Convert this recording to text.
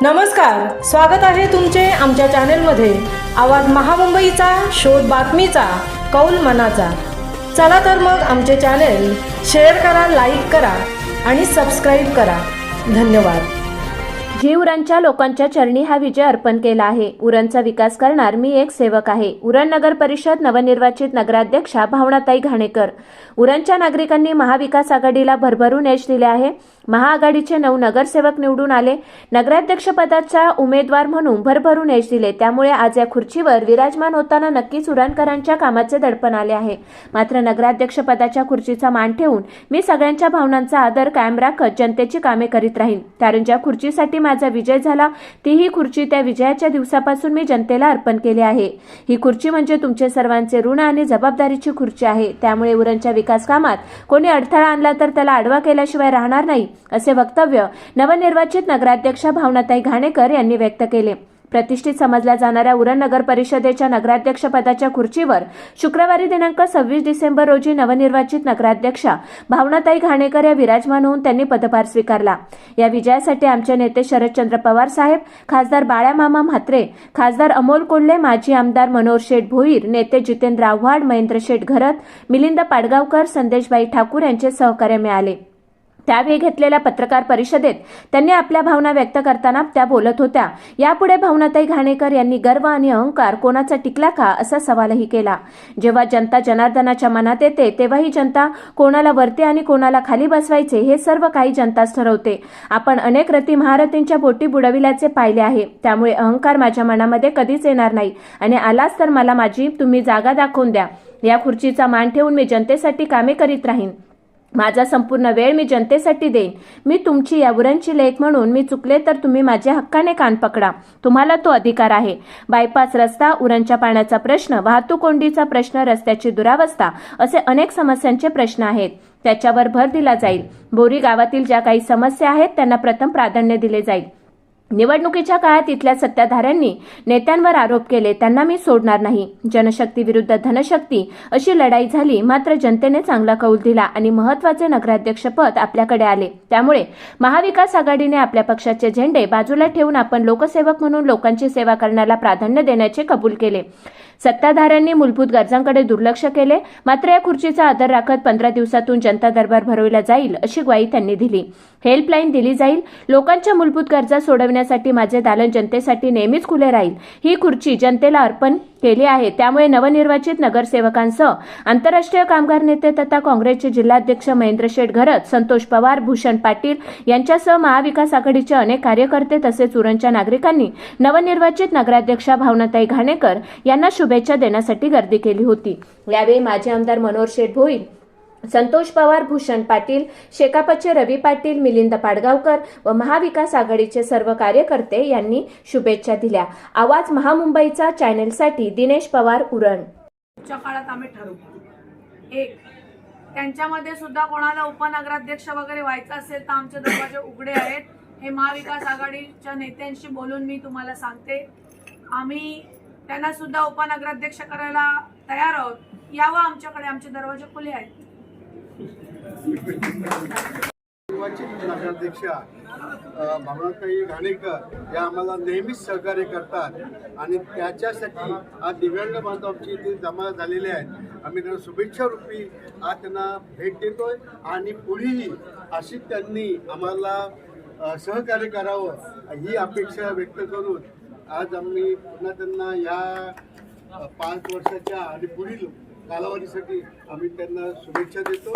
नमस्कार, स्वागत आहे तुमचे आमच्या चॅनेलमध्ये। आवाज महामुंबईचा, शोध बातमीचा, कौल मनाचा। चला तर मग आमचे चॅनेल शेअर करा, लाईक करा आणि सबस्क्राईब करा। धन्यवाद। उरणच्या लोकांच्या चरणी हा विजय अर्पण केला आहे। उरणचा विकास करणार मी एक सेवक आहे। उरण नगर परिषद नवनिर्वाचित नगराध्यक्षा भावनाताई घाणेकर। उरणच्या नागरिकांनी महाविकास आघाडीला भरभरून यश दिले आहे। महाआघाडीचे 9 नगरसेवक निवडून आले। नगराध्यक्ष पदाचा उमेदवार म्हणून भरभरून यश दिले। त्यामुळे आज या खुर्चीवर विराजमान होताना नक्कीच उरणकरांच्या कामाचे दडपण आले आहे। मात्र नगराध्यक्ष पदाच्या खुर्चीचा मान ठेवून मी सगळ्यांच्या भावनांचा आदर कायम राखत जनतेची कामे करीत राहीन। कारण ज्या खुर्चीसाठी माझा विजय झाला तीही खुर्ची त्या विजयाच्या दिवसापासून मी जनतेला अर्पण केली आहे। ही खुर्ची म्हणजे तुमचे सर्वांचे ऋण आणि जबाबदारीची खुर्ची आहे। त्यामुळे उरणच्या विकास कामात कोणी अडथळा आणला तर त्याला आडवा केल्याशिवाय राहणार नाही, असे वक्तव्य नवनिर्वाचित नगराध्यक्षा भावनाताई घाणेकर यांनी व्यक्त केले। प्रतिष्ठित समजल्या जाणाऱ्या उरण नगर परिषदेच्या नगराध्यक्ष पदाच्या खुर्चीवर शुक्रवारी दिनांक 26 डिसेंबर रोजी नवनिर्वाचित नगराध्यक्षा भावनाताई घाणेकर या विराजमान होऊन त्यांनी पदभार स्वीकारला। या विजयासाठी आमचे नेते शरदचंद्र पवार साहेब, खासदार बाळामामा म्हात्रे, खासदार अमोल कोल्हे, माजी आमदार मनोहर शेठ भोईर, नेते जितेंद्र आव्हाड, महेंद्र शेठ घरत, मिलिंद पाडगावकर, संदेशबाई ठाकूर यांचे सहकार्य मिळाले। त्यावेळी घेतलेल्या पत्रकार परिषदेत त्यांनी आपल्या भावना व्यक्त करताना त्या बोलत होत्या। यापुढे भावनाताई घाणेकर यांनी गर्व आणि अहंकार कोणाचा टिकला का असा सवालही केला। जेव्हा जनता जनार्दनाच्या मनात येते तेव्हा ही जनता कोणाला वरती आणि कोणाला खाली बसवायचे हे सर्व काही जनताच ठरवते। आपण अनेक रती महारथींच्या बोटी बुडविल्याचे पाहिले आहे। त्यामुळे अहंकार माझ्या मनामध्ये कधीच येणार नाही आणि आलाच तर मला माझी तुम्ही जागा दाखवून द्या। या खुर्चीचा मान ठेवून मी जनतेसाठी कामे करीत राहीन। माझा संपूर्ण वेळ मी जनतेसाठी देईन। मी तुमची या उरणची लेक म्हणून मी चुकले तर तुम्ही माझ्या हक्काने कान पकडा, तुम्हाला तो अधिकार आहे। बायपास रस्ता, उरणच्या पाण्याचा प्रश्न, वाहतूक कोंडीचा प्रश्न, रस्त्याची दुरावस्था असे अनेक समस्यांचे प्रश्न आहेत, त्याच्यावर भर दिला जाईल। बोरी गावातील ज्या काही समस्या आहेत त्यांना प्रथम प्राधान्य दिले जाईल। निवडणुकीच्या काळात इथल्या सत्ताधाऱ्यांनी नेत्यांवर आरोप केले, त्यांना मी सोडणार नाही। जनशक्ती विरुद्ध धनशक्ती अशी लढाई झाली, मात्र जनतेने चांगला कौल दिला आणि महत्त्वाचे नगराध्यक्षपद आपल्याकडे आले। त्यामुळे महाविकास आघाडीने आपल्या पक्षाचे झेंडे बाजूला ठेवून आपण लोकसेवक म्हणून लोकांची सेवा करण्याला प्राधान्य देण्याचे कबूल केले। सत्ताधाऱ्यांनी मूलभूत गरजांकडे दुर्लक्ष केले, मात्र या खुर्चीचा आदर राखत 15 दिवसातून जनता दरबार भरवला जाईल अशी ग्वाही त्यांनी दिली। हेल्पलाईन दिली जाईल। लोकांच्या मूलभूत गरजा सोडवण्यासाठी माझे दालन जनतेसाठी नेहमीच खुले राहील। ही खुर्ची जनतेला अर्पण केली आहे। त्यामुळे नवनिर्वाचित नगरसेवकांसह आंतरराष्ट्रीय कामगार नेते तथा काँग्रेसचे जिल्हाध्यक्ष महेंद्र शेठ घरत, संतोष पवार, भूषण पाटील यांच्यासह महाविकास आघाडीचे अनेक कार्यकर्ते तसेच उरणच्या नागरिकांनी नवनिर्वाचित नगराध्यक्षा भावनाताई घाणेकर यांना शुभेच्छा देण्यासाठी गर्दी केली होती। यावेळी माजी आमदार मनोहर शेठ भोईर, संतोष पवार, भूषण पाटील, शेकापचे रवी पाटील, मिलिंद पाडगावकर व महाविकास आघाडीचे सर्व कार्यकर्ते यांनी शुभेच्छा दिल्या। आवाज महामुंबईचा चॅनेलसाठी दिनेश पवार, उरण। च्या काळात आम्ही ठरवू एक त्यांच्यामध्ये सुद्धा कोणाला उपनगराध्यक्ष वगैरे व्हायचं असेल तर आमचे दरवाजे उघडे आहेत। हे महाविकास आघाडीच्या नेत्यांशी बोलून मी तुम्हाला सांगते, आम्ही त्यांना सुद्धा उपनगराध्यक्ष करायला तयार आहोत। यावं आमच्याकडे, आमचे दरवाजे खुले आहेत। नगराध्यक्षा भावनाताई घाणेकर या आम्हाला नेहमीच सहकार्य करतात आणि त्याच्यासाठी आज दिव्यांग बांधव आमची इथे जमा झालेले आहेत। आम्ही त्यांना शुभेच्छा रूपी आज त्यांना भेट देतोय आणि पुढेही अशी त्यांनी आम्हाला सहकार्य करावं ही अपेक्षा व्यक्त करून आज आम्ही पुन्हा त्यांना या 5 वर्षाच्या आणि पुढील कालावधीसाठी आम्ही त्यांना शुभेच्छा देतो।